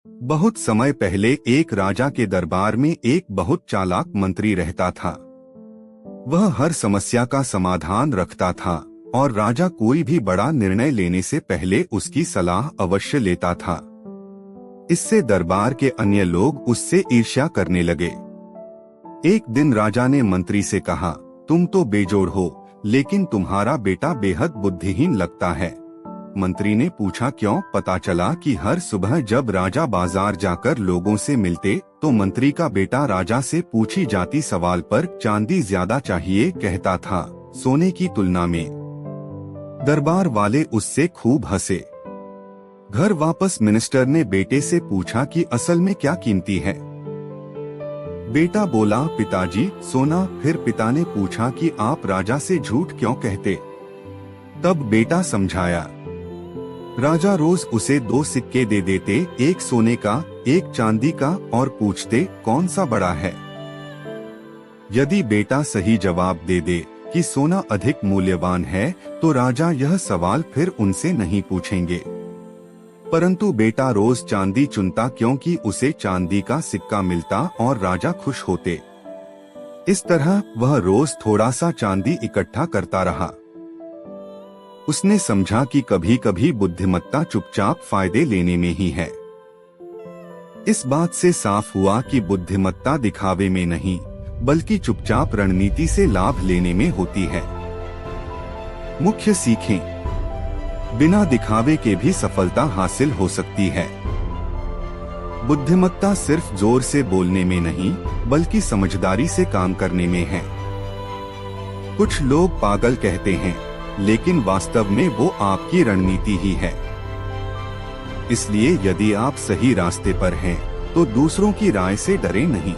बहुत समय पहले एक राजा के दरबार में एक बहुत चालाक मंत्री रहता था। वह हर समस्या का समाधान रखता था और राजा कोई भी बड़ा निर्णय लेने से पहले उसकी सलाह अवश्य लेता था। इससे दरबार के अन्य लोग उससे ईर्ष्या करने लगे। एक दिन राजा ने मंत्री से कहा, तुम तो बेजोड़ हो, लेकिन तुम्हारा बेटा बेहद बुद्धिहीन लगता है। मंत्री ने पूछा, क्यों? पता चला कि हर सुबह जब राजा बाजार जाकर लोगों से मिलते तो मंत्री का बेटा राजा से पूछी जाती सवाल पर चांदी ज्यादा चाहिए कहता था, सोने की तुलना में। दरबार वाले उससे खूब हंसे। घर वापस मिनिस्टर ने बेटे से पूछा कि असल में क्या कीमती है। बेटा बोला, पिताजी, सोना। फिर पिता ने पूछा कि आप राजा से झूठ क्यों कहते? तब बेटा समझाया। राजा रोज उसे 2 सिक्के दे देते, एक सोने का, एक चांदी का, और पूछते कौन सा बड़ा है। यदि बेटा सही जवाब दे दे कि सोना अधिक मूल्यवान है तो राजा यह सवाल फिर उनसे नहीं पूछेंगे। परंतु बेटा रोज चांदी चुनता क्योंकि उसे चांदी का सिक्का मिलता और राजा खुश होते। इस तरह वह रोज थोड़ा सा चांदी इकट्ठा करता रहा। उसने समझा कि कभी कभी बुद्धिमत्ता चुपचाप फायदे लेने में ही है। इस बात से साफ हुआ कि बुद्धिमत्ता दिखावे में नहीं, बल्कि चुपचाप रणनीति से लाभ लेने में होती है। मुख्य सीखें, बिना दिखावे के भी सफलता हासिल हो सकती है। बुद्धिमत्ता सिर्फ जोर से बोलने में नहीं, बल्कि समझदारी से काम करने में है। कुछ लोग पागल कहते हैं, लेकिन वास्तव में वो आपकी रणनीति ही है। इसलिए यदि आप सही रास्ते पर हैं, तो दूसरों की राय से डरे नहीं।